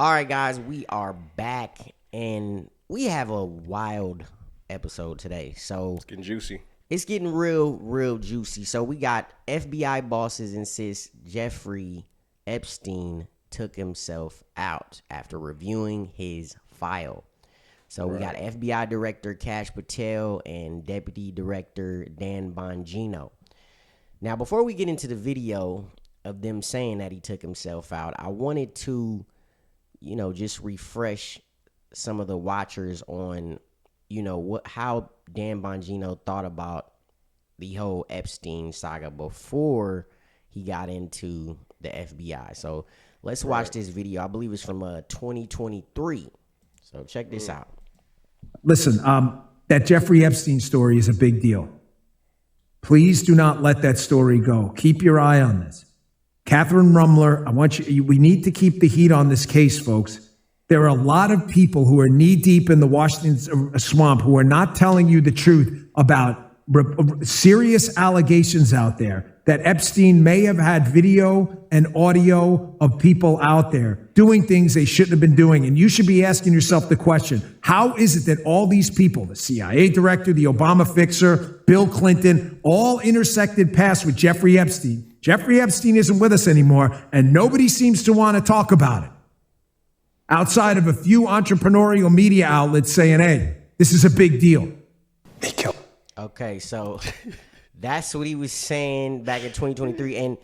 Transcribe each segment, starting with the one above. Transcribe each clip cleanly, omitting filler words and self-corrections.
All right, guys, we are back, and we have a wild episode today. So It's getting juicy. It's getting real juicy. So we got FBI bosses insist Jeffrey Epstein took himself out after reviewing his file. So we got FBI Director Kash Patel and Deputy Director Dan Bongino. Now, before we get into the video of them saying that he took himself out, I wanted to, just refresh some of the watchers on, how Dan Bongino thought about the whole Epstein saga before he got into the FBI. So let's watch this video. I believe it's from 2023. So check this out. Listen, that Jeffrey Epstein story is a big deal. Please do not let that story go. Keep your eye on this. Catherine Rumler, we need to keep the heat on this case, folks. There are a lot of people who are knee deep in the Washington swamp who are not telling you the truth about serious allegations out there that Epstein may have had video and audio of people out there doing things they shouldn't have been doing. And you should be asking yourself the question, how is it that all these people, the CIA director, the Obama fixer, Bill Clinton, all intersected paths with Jeffrey Epstein? Jeffrey Epstein isn't with us anymore, and nobody seems to want to talk about it. Outside of a few entrepreneurial media outlets saying, hey, this is a big deal. He killed. Okay, so that's what he was saying back in 2023. And,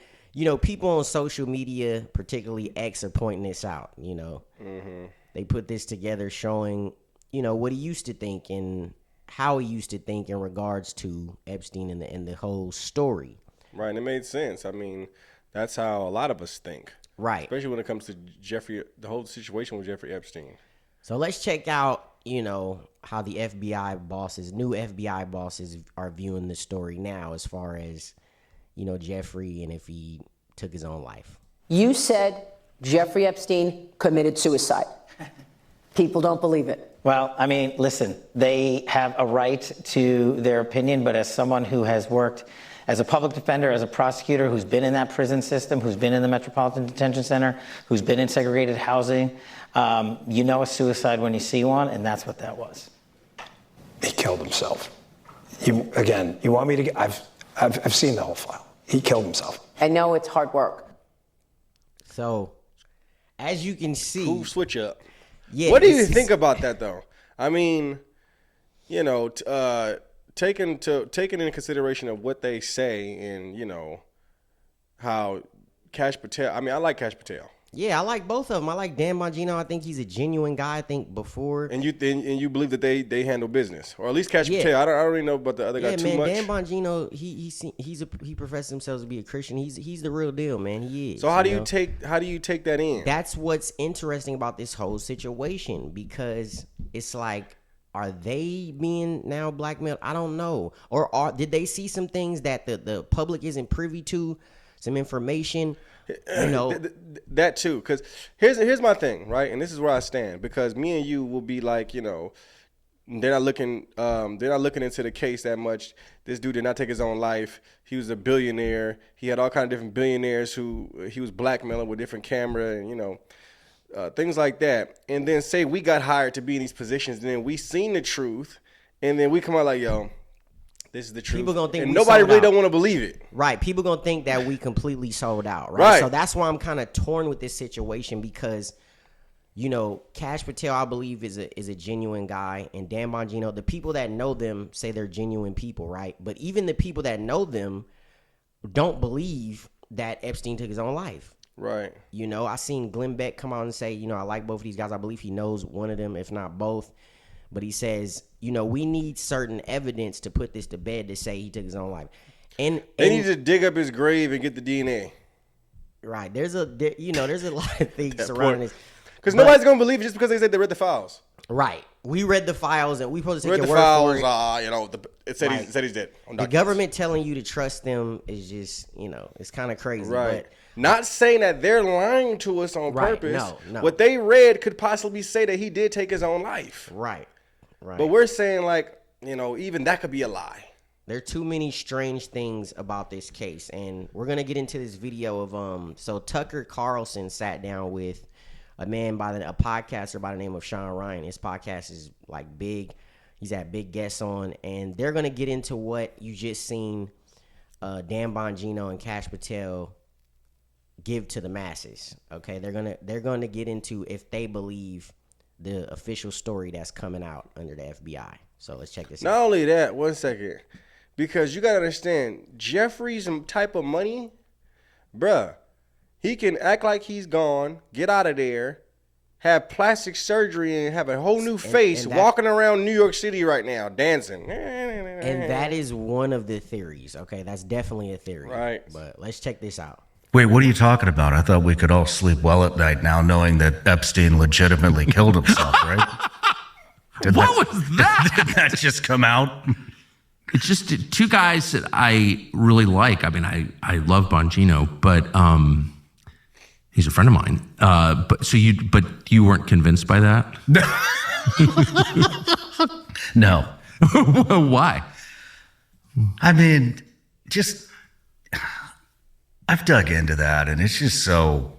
people on social media, particularly X, are pointing this out. They put this together showing, what he used to think and how he used to think in regards to Epstein and the whole story. Right, and it made sense. I mean, that's how a lot of us think. Right. Especially when it comes to the whole situation with Jeffrey Epstein. So let's check out, how the new FBI bosses are viewing the story now as far as, Jeffrey and if he took his own life. You said Jeffrey Epstein committed suicide. People don't believe it. Well, I mean, listen, they have a right to their opinion, but as someone who has worked as a public defender, as a prosecutor, who's been in that prison system, who's been in the Metropolitan Detention Center, who's been in segregated housing, a suicide when you see one, and that's what that was. He killed himself. You want me to? I've seen the whole file. He killed himself. I know it's hard work. So, as you can see, Cool switch up. Yeah. What do you think about that, though? I mean, taking into consideration of what they say and how Kash Patel. I mean, I like Kash Patel. Yeah, I like both of them. I like Dan Bongino. I think he's a genuine guy. I think before. And you believe that they handle business, or at least Kash Patel. I don't really know about the other guy too much. Dan Bongino, he professes himself to be a Christian. He's the real deal, man. He is. So how do you take that in? That's what's interesting about this whole situation, because it's like, are they being now blackmailed? I don't know. Or did they see some things that the public isn't privy to, some information? That too, because here's my thing, right? And this is where I stand, because me and you will be like, they're not looking into the case that much. This dude did not take his own life. He was a billionaire. He had all kind of different billionaires who he was blackmailing with different camera and things like that. And then say we got hired to be in these positions, and then we seen the truth, and then we come out like, yo, this is the truth. People gonna think, and nobody really don't want to believe it. Right. People gonna think that we completely sold out. Right. So that's why I'm kind of torn with this situation, because, Kash Patel, I believe, is a genuine guy, and Dan Bongino, the people that know them say they're genuine people, right? But even the people that know them don't believe that Epstein took his own life. Right. I seen Glenn Beck come out and say, I like both of these guys. I believe he knows one of them, if not both. But he says, we need certain evidence to put this to bed to say he took his own life. And they need to dig up his grave and get the DNA. Right. There's a lot of things surrounding this. Because nobody's going to believe it just because they said they read the files. Right. We read the files, and we supposed to take read your the word files, for it. It said he's dead. The government telling you to trust them is just, it's kind of crazy. Right. But not saying that they're lying to us on purpose. No. What they read could possibly say that he did take his own life. Right. But we're saying, like, even that could be a lie. There are too many strange things about this case, and we're gonna get into this video of so Tucker Carlson sat down with a podcaster by the name of Sean Ryan. His podcast is like big. He's had big guests on, and they're gonna get into what you just seen Dan Bongino and Cash Patel give to the masses. Okay, they're gonna get into if they believe the official story that's coming out under the FBI. So let's check this out. Not only that, 1 second, because you gotta understand Jeffrey's type of money, bruh. He can act like he's gone, get out of there, have plastic surgery, and have a whole new face, walking around New York City right now, dancing. And that is one of the theories. Okay, that's definitely a theory. Right. But let's check this out. Wait, what are you talking about? I thought we could all sleep well at night now knowing that Epstein legitimately killed himself, right? What was that? Did that just come out? It's just two guys that I really like. I mean, I love Bongino, but he's a friend of mine. But you weren't convinced by that? No. Why? I mean, I've dug into that, and it's just so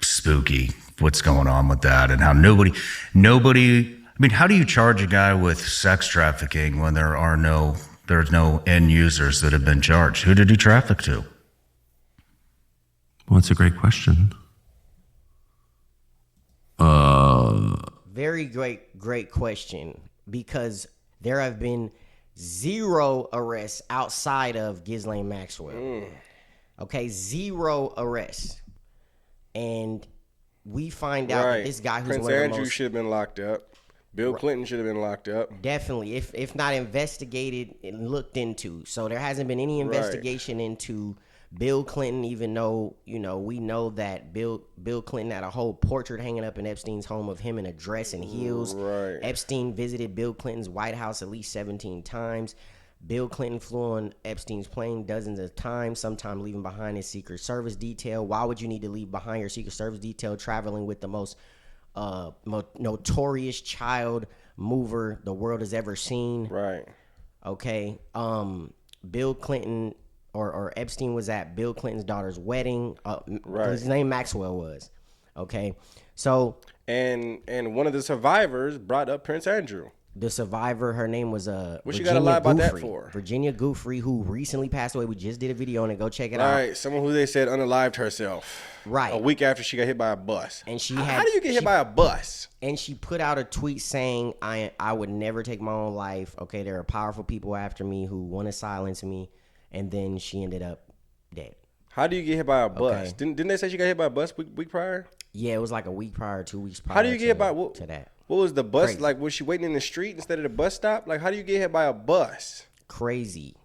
spooky what's going on with that, and how nobody. I mean, how do you charge a guy with sex trafficking when there's no end users that have been charged? Who did he traffic to? Well, that's a great question. Very great question, because there have been 0 arrests outside of Ghislaine Maxwell. Okay, 0 arrests. And we find out that this guy who's Prince one of the Andrew most... should have been locked up. Bill Clinton should have been locked up. Definitely, if not investigated and looked into. So there hasn't been any investigation into Bill Clinton, even though, we know that Bill Clinton had a whole portrait hanging up in Epstein's home of him in a dress and heels. Right. Epstein visited Bill Clinton's White House at least 17 times. Bill Clinton flew on Epstein's plane dozens of times, sometimes leaving behind his Secret Service detail. Why would you need to leave behind your Secret Service detail traveling with the most notorious child mover the world has ever seen? Right. Okay. Bill Clinton or Epstein was at Bill Clinton's daughter's wedding. His name Maxwell was. Okay. So and one of the survivors brought up Prince Andrew. The survivor, her name was what you gotta lie about that for? Virginia Giuffre, who recently passed away. We just did a video on it. Go check it out. Right, someone who they said unalived herself. Right, a week after she got hit by a bus. And how do you get hit by a bus? And she put out a tweet saying, "I would never take my own life. Okay, there are powerful people after me who want to silence me." And then she ended up dead. How do you get hit by a bus? Didn't they say she got hit by a bus week prior? Yeah, it was like a week prior, 2 weeks prior. How do you get hit by to that? What was the bus Crazy. like? Was she waiting in the street instead of the bus stop? Like, how do you get hit by a bus? Crazy.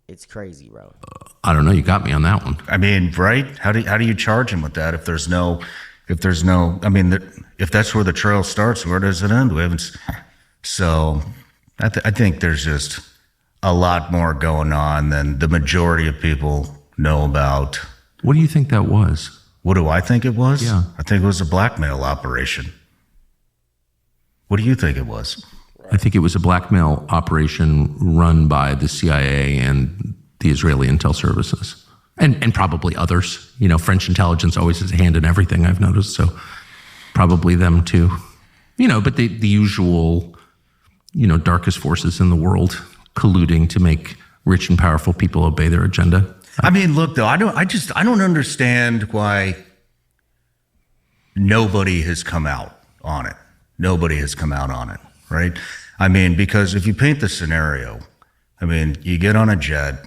It's crazy, bro. I don't know. You got me on that one. I mean, right? How do you charge him with that if there's no? I mean, if that's where the trail starts, where does it end? We haven't. So, I think there's just a lot more going on than the majority of people know about. What do you think that was? What do I think it was? Yeah. I think it was a blackmail operation. What do you think it was? I think it was a blackmail operation run by the CIA and the Israeli intel services, and probably others. French intelligence always has a hand in everything, I've noticed, so probably them too. But the usual, darkest forces in the world colluding to make rich and powerful people obey their agenda. I mean, look, though, I don't understand why nobody has come out on it. Nobody has come out on it, right? I mean, because if you paint the scenario, I mean, you get on a jet,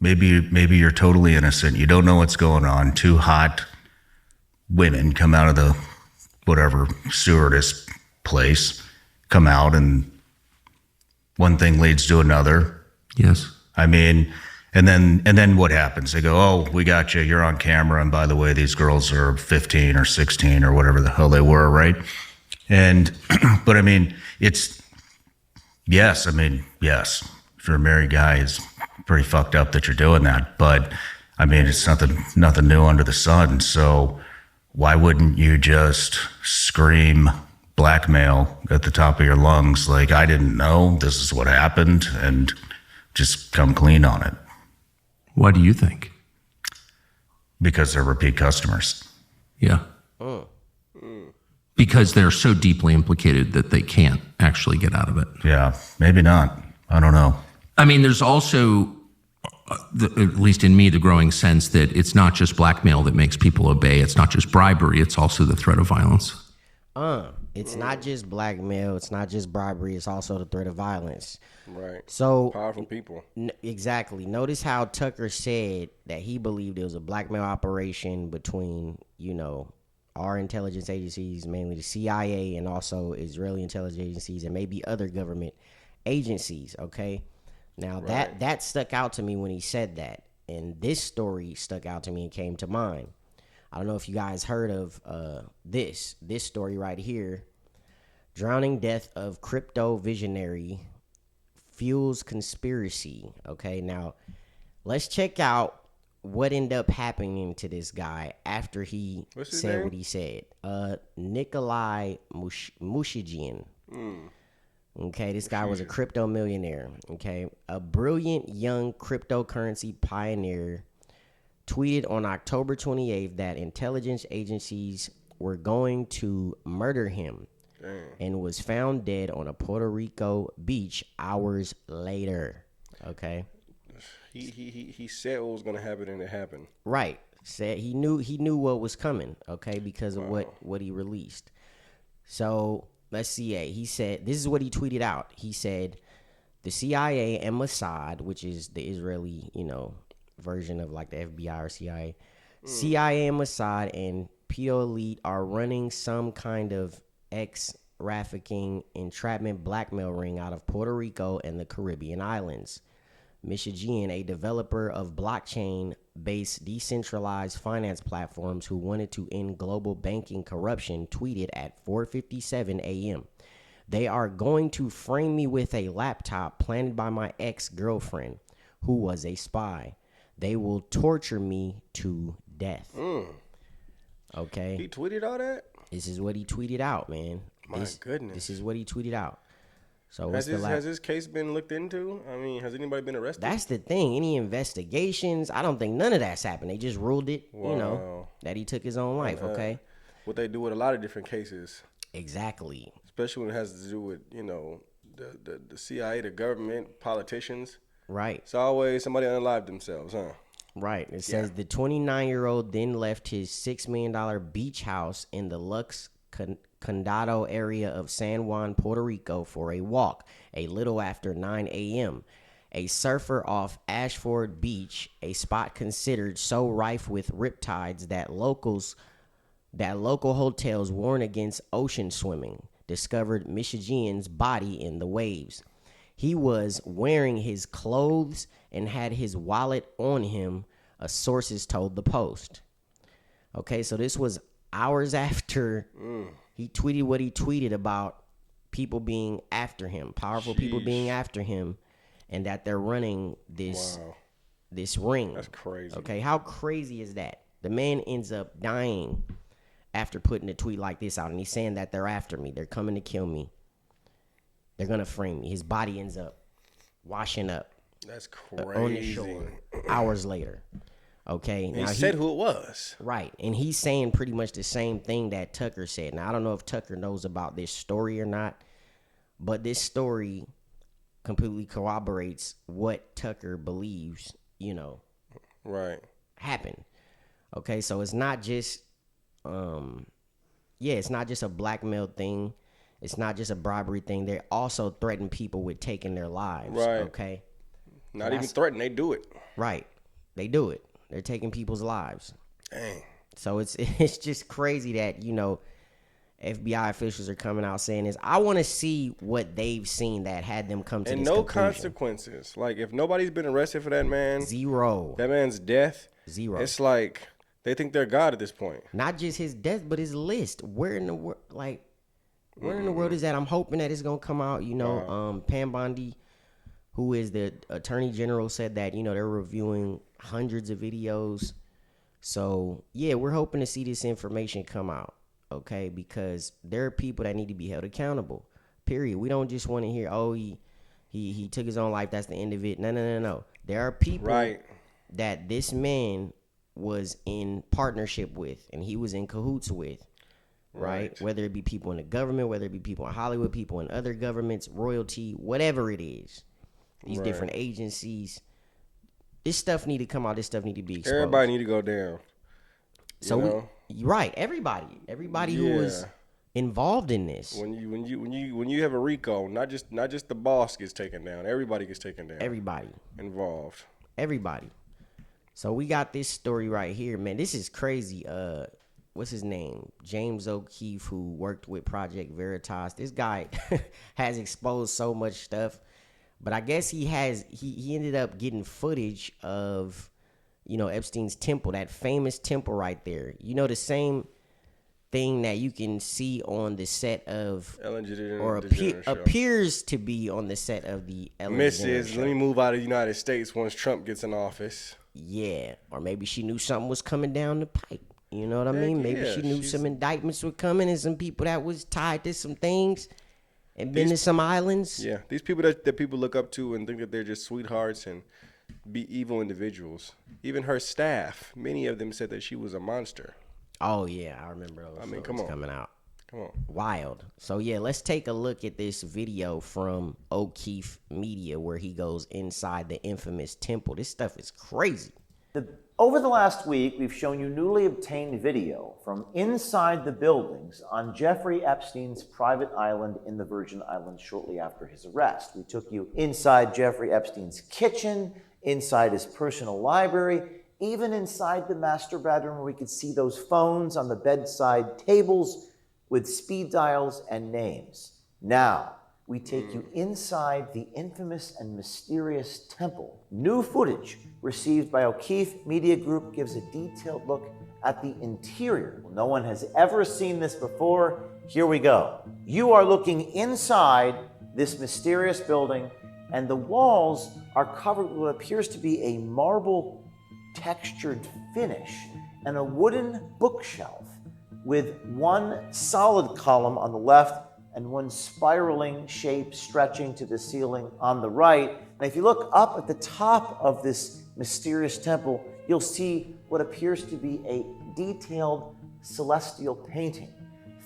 maybe you're totally innocent, you don't know what's going on, 2 hot women come out of the whatever stewardess place, come out, and one thing leads to another. Yes. I mean, and then what happens? They go, "Oh, we got you. You're on camera. And by the way, these girls are 15 or 16 or whatever the hell they were, right?" And, but I mean, yes. If you're a married guy, it's pretty fucked up that you're doing that. But I mean, it's nothing new under the sun. So why wouldn't you just scream blackmail at the top of your lungs? Like, I didn't know this is what happened, and just come clean on it. Why do you think? Because they're repeat customers. Yeah. because they're so deeply implicated that they can't actually get out of it. Yeah, maybe not. I don't know. I mean, there's also, at least in me, the growing sense that it's not just blackmail that makes people obey. It's not just bribery. It's also the threat of violence. It's not just blackmail. It's not just bribery. It's also the threat of violence. Right. So Powerful people. Exactly. Notice how Tucker said that he believed it was a blackmail operation between, our intelligence agencies, mainly the CIA, and also Israeli intelligence agencies, and maybe other government agencies. Okay. Now that stuck out to me when he said that, and this story stuck out to me and came to mind. I don't know if you guys heard of this story right here. Drowning death of crypto visionary fuels conspiracy. Okay, now let's check out what ended up happening to this guy after he said name? what he said. Nikolai Mushigian. Okay, this guy was a crypto millionaire. Okay, a brilliant young cryptocurrency pioneer tweeted on October 28th that intelligence agencies were going to murder him. Damn. And was found dead on a Puerto Rico beach hours later. Okay. He said what was going to happen, and it happened. Right. Said he knew what was coming. Okay, because of what he released. So let's see. He said this is what he tweeted out. He said the CIA and Mossad, which is the Israeli version of like the FBI or CIA, CIA and Mossad and pedo elite are running some kind of trafficking, entrapment, blackmail ring out of Puerto Rico and the Caribbean islands. Michigan, a developer of blockchain-based decentralized finance platforms who wanted to end global banking corruption, tweeted at 4:57 a.m. They are going to frame me with a laptop planted by my ex-girlfriend, who was a spy. They will torture me to death. Okay. He tweeted all that? This is what he tweeted out, man. My goodness. This is what he tweeted out. So has this case been looked into? I mean, has anybody been arrested? That's the thing. Any investigations? I don't think none of that's happened. They just ruled it, that he took his own life, okay? What they do with a lot of different cases. Exactly. Especially when it has to do with, the CIA, the government, politicians. Right. It's always somebody unalived themselves, huh? Right. It says the 29-year-old then left his $6 million beach house in the Lux Condado area of San Juan, Puerto Rico for a walk a little after 9 a.m. A surfer off Ashford Beach, a spot considered so rife with riptides that local hotels warn against ocean swimming, discovered Michigan's body in the waves. He was wearing his clothes and had his wallet on him, sources told the Post. Okay, so this was hours after he tweeted what he tweeted about people being after him, powerful people being after him, and that they're running this ring. That's crazy. Okay, how crazy is that? The man ends up dying after putting a tweet like this out, and he's saying that they're after me. They're coming to kill me. They're going to frame me. His body ends up washing up. That's crazy. On the shore hours later. Okay. Now he said who it was. Right. And he's saying pretty much the same thing that Tucker said. Now, I don't know if Tucker knows about this story or not, but this story completely corroborates what Tucker believes, right, happened. Okay. So it's not just, it's not just a blackmail thing. It's not just a bribery thing. They also threaten people with taking their lives. Right. Okay. Not even threaten. They do it. Right. They do it. They're taking people's lives. Dang. So it's just crazy that, FBI officials are coming out saying this. I want to see what they've seen that had them come to and this no conclusion. Consequences. Like, if nobody's been arrested for that man. Zero. That man's death. Zero. It's like they think they're God at this point. Not just his death, but his list. Where in the world, where in the world is that? I'm hoping that it's going to come out, Pam Bondi, who is the attorney general, said that, they're reviewing hundreds of videos. So, yeah, we're hoping to see this information come out, okay? Because there are people that need to be held accountable, period. We don't just want to hear, he took his own life, that's the end of it. No. There are people that this man was in partnership with and he was in cahoots with, right? Whether it be people in the government, whether it be people in Hollywood, people in other governments, royalty, whatever it is, these different agencies. This stuff need to come out. This stuff need to be exposed. Everybody need to go down. So everybody who was involved in this. When you have a RICO, not just the boss gets taken down. Everybody gets taken down. Everybody involved. Everybody. So we got this story right here, man. This is crazy. What's his name? James O'Keefe, who worked with Project Veritas. This guy has exposed so much stuff, but I guess he ended up getting footage of, Epstein's temple, that famous temple right there. The same thing that you can see on the set of Ellen DeGeneres or appears to be on the set of the Ellen DeGeneres show. Let me move out of the United States once Trump gets in office. Yeah, or maybe she knew something was coming down the pipe. You know what I mean? Maybe she knew some indictments were coming and some people that was tied to some things and been to some islands. Yeah, these people that people look up to and think that they're just sweethearts and be evil individuals. Even her staff, many of them said that she was a monster. Oh, yeah, I remember those coming out. Come on. Wild. So, yeah, let's take a look at this video from O'Keefe Media where he goes inside the infamous temple. This stuff is crazy. Over the last week, we've shown you newly obtained video from inside the buildings on Jeffrey Epstein's private island in the Virgin Islands shortly after his arrest. We took you inside Jeffrey Epstein's kitchen, inside his personal library, even inside the master bedroom where we could see those phones on the bedside tables with speed dials and names. Now, we take you inside the infamous and mysterious temple. New footage received by O'Keefe Media Group gives a detailed look at the interior. No one has ever seen this before. Here we go. You are looking inside this mysterious building, and the walls are covered with what appears to be a marble textured finish and a wooden bookshelf with one solid column on the left and one spiraling shape stretching to the ceiling on the right. And if you look up at the top of this mysterious temple, you'll see what appears to be a detailed celestial painting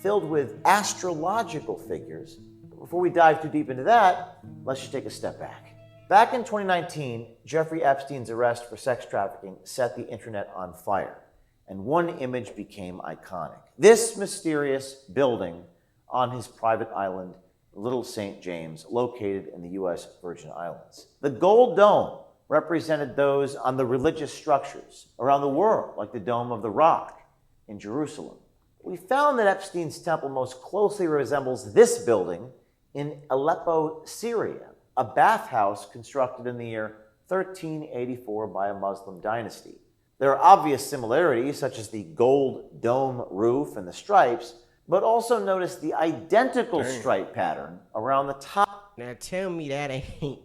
filled with astrological figures. But before we dive too deep into that, let's just take a step back. Back in 2019, Jeffrey Epstein's arrest for sex trafficking set the internet on fire, and one image became iconic. This mysterious building on his private island, Little St. James, located in the U.S. Virgin Islands. The gold dome represented those on the religious structures around the world, like the Dome of the Rock in Jerusalem. We found that Epstein's temple most closely resembles this building in Aleppo, Syria, a bathhouse constructed in the year 1384 by a Muslim dynasty. There are obvious similarities, such as the gold dome roof and the stripes, but also notice the identical stripe pattern around the top. Now tell me that ain't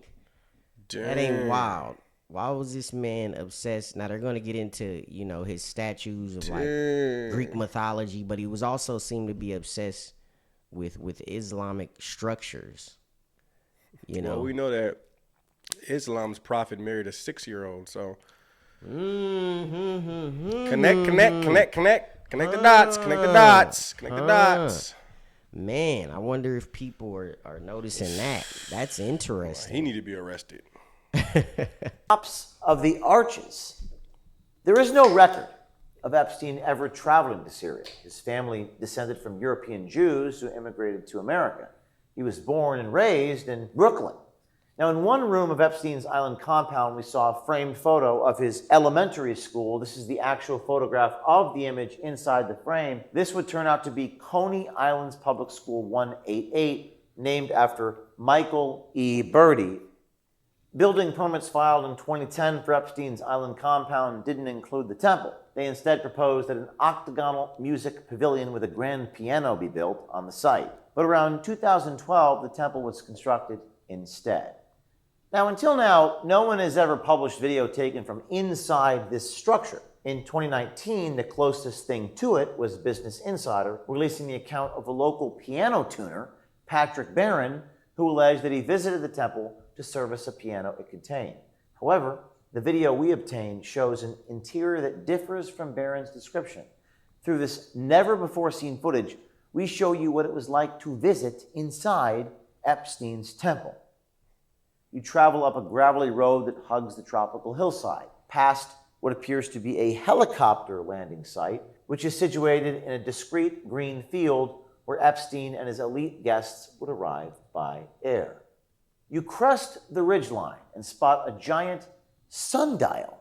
wild. Why was this man obsessed? Now they're going to get into, his statues of like Greek mythology, but he was also seemed to be obsessed with Islamic structures. Well, we know that Islam's prophet married a 6-year-old, so Connect the dots. Man, I wonder if people are noticing that. That's interesting. He need to be arrested. Tops of the arches. There is no record of Epstein ever traveling to Syria. His family descended from European Jews who immigrated to America. He was born and raised in Brooklyn. Now, in one room of Epstein's island compound, we saw a framed photo of his elementary school. This is the actual photograph of the image inside the frame. This would turn out to be Coney Island's Public School 188, named after Michael E. Birdie. Building permits filed in 2010 for Epstein's island compound didn't include the temple. They instead proposed that an octagonal music pavilion with a grand piano be built on the site. But around 2012, the temple was constructed instead. Now, until now, no one has ever published video taken from inside this structure. In 2019, the closest thing to it was Business Insider, releasing the account of a local piano tuner, Patrick Barron, who alleged that he visited the temple to service a piano it contained. However, the video we obtained shows an interior that differs from Barron's description. Through this never-before-seen footage, we show you what it was like to visit inside Epstein's temple. You travel up a gravelly road that hugs the tropical hillside, past what appears to be a helicopter landing site, which is situated in a discreet green field where Epstein and his elite guests would arrive by air. You crest the ridgeline and spot a giant sundial.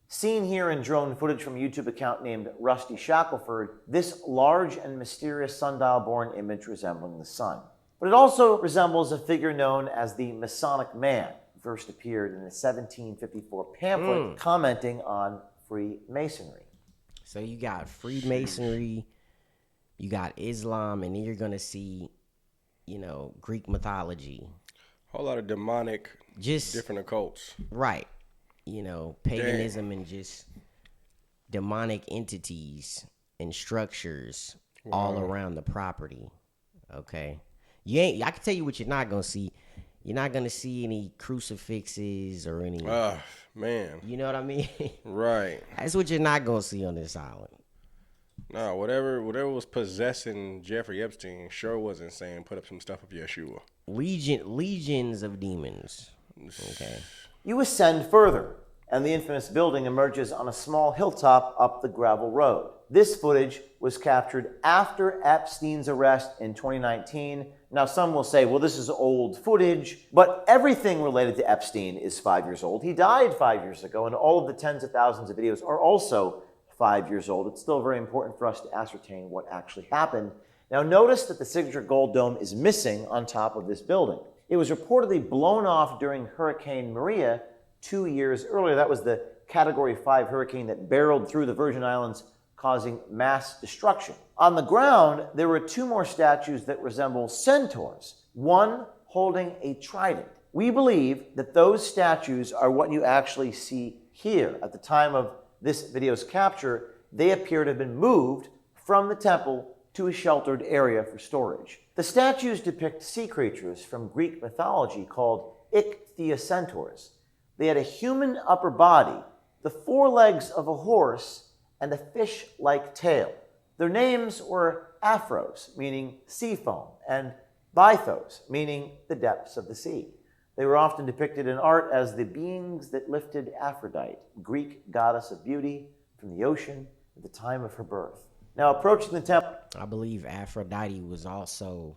Seen here in drone footage from a YouTube account named Rusty Shackelford, this large and mysterious sundial-borne image resembling the sun. But it also resembles a figure known as the Masonic Man, who first appeared in a 1754 pamphlet commenting on Freemasonry. So you got Freemasonry, you got Islam, and then you're going to see, Greek mythology. A whole lot of demonic, just different occults. Right. Paganism and just demonic entities and structures all around the property. Okay. I can tell you what you're not going to see. You're not going to see any crucifixes or any. Man. You know what I mean? Right. That's what you're not going to see on this island. No, whatever was possessing Jeffrey Epstein sure wasn't saying put up some stuff of Yeshua. Legions of demons. Okay. You ascend further, and the infamous building emerges on a small hilltop up the gravel road. This footage was captured after Epstein's arrest in 2019. Now, some will say, well, this is old footage, but everything related to Epstein is 5 years old. He died 5 years ago, and all of the tens of thousands of videos are also 5 years old. It's still very important for us to ascertain what actually happened. Now, notice that the signature gold dome is missing on top of this building. It was reportedly blown off during Hurricane Maria 2 years earlier. That was the Category 5 hurricane that barreled through the Virgin Islands, causing mass destruction. On the ground, there were two more statues that resemble centaurs, one holding a trident. We believe that those statues are what you actually see here. At the time of this video's capture, they appear to have been moved from the temple to a sheltered area for storage. The statues depict sea creatures from Greek mythology called ichthyocentaurs. They had a human upper body, the forelegs of a horse, and a fish-like tail. Their names were Aphros, meaning sea foam, and Bythos, meaning the depths of the sea. They were often depicted in art as the beings that lifted Aphrodite, Greek goddess of beauty, from the ocean at the time of her birth. Now, approaching the temple, I believe Aphrodite was also,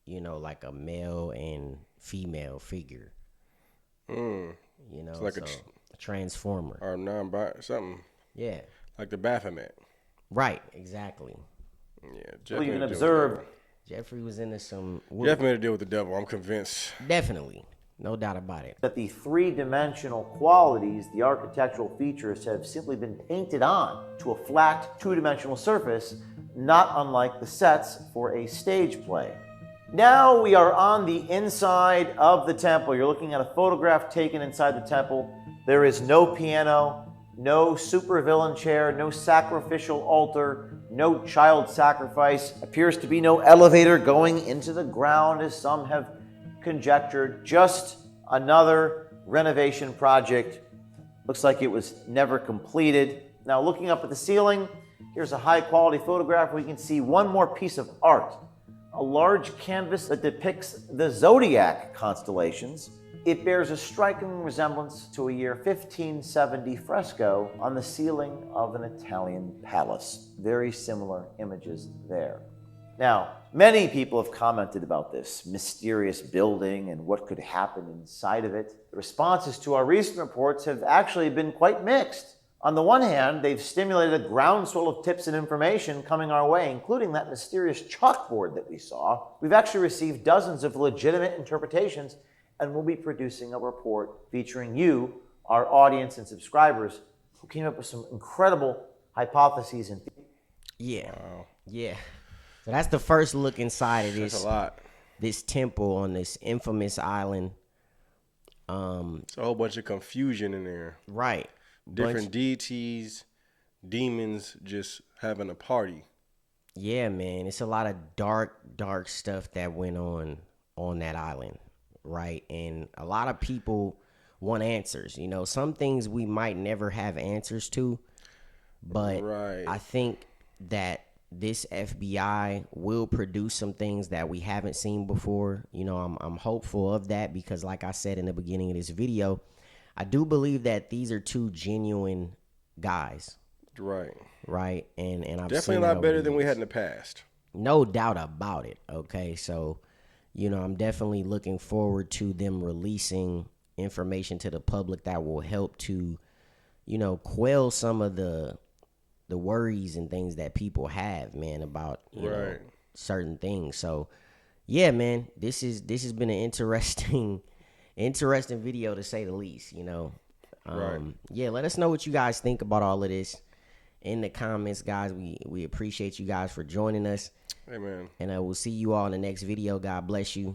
like a male and female figure. It's like a transformer. Or something. Yeah. Like the Baphomet. Right, exactly. Yeah, Jeffrey. You can observe. Jeffrey was into some. Jeff made a deal with the devil, I'm convinced. Definitely. No doubt about it. That the three-dimensional qualities, the architectural features, have simply been painted on to a flat, two-dimensional surface, not unlike the sets for a stage play. Now we are on the inside of the temple. You're looking at a photograph taken inside the temple. There is no piano, no supervillain chair, no sacrificial altar, no child sacrifice. Appears to be no elevator going into the ground, as some have conjectured. Just another renovation project. Looks like it was never completed. Now, looking up at the ceiling, here's a high-quality photograph where you can see one more piece of art. A large canvas that depicts the zodiac constellations. It bears a striking resemblance to a year 1570 fresco on the ceiling of an Italian palace. Very similar images there. Now, many people have commented about this mysterious building and what could happen inside of it. The responses to our recent reports have actually been quite mixed. On the one hand, they've stimulated a groundswell of tips and information coming our way, including that mysterious chalkboard that we saw. We've actually received dozens of legitimate interpretations, and we'll be producing a report featuring you, our audience and subscribers, who came up with some incredible hypotheses and theories. Yeah. Wow. Yeah. So that's the first look inside of That's a lot. This temple on this infamous island. It's a whole bunch of confusion in there. Right. Different deities, demons just having a party. Yeah, man. It's a lot of dark stuff that went on that island, right? And a lot of people want answers. Some things we might never have answers to, but right. I think that this FBI will produce some things that we haven't seen before. You know, I'm hopeful of that because, like I said in the beginning of this video, I do believe that these are two genuine guys. Right. Right. And I've Definitely seen a that lot better over the than we years. had in the past. No doubt about it. Okay. So, you know, I'm definitely looking forward to them releasing information to the public that will help to, you know, quell some of the worries and things that people have, man, about, you know, certain things. So, yeah, man, this has been an interesting video to say the least, you know. Yeah, let us know what you guys think about all of this in the comments, guys. We appreciate you guys for joining us. Amen. And we'll see you all in the next video. God bless you.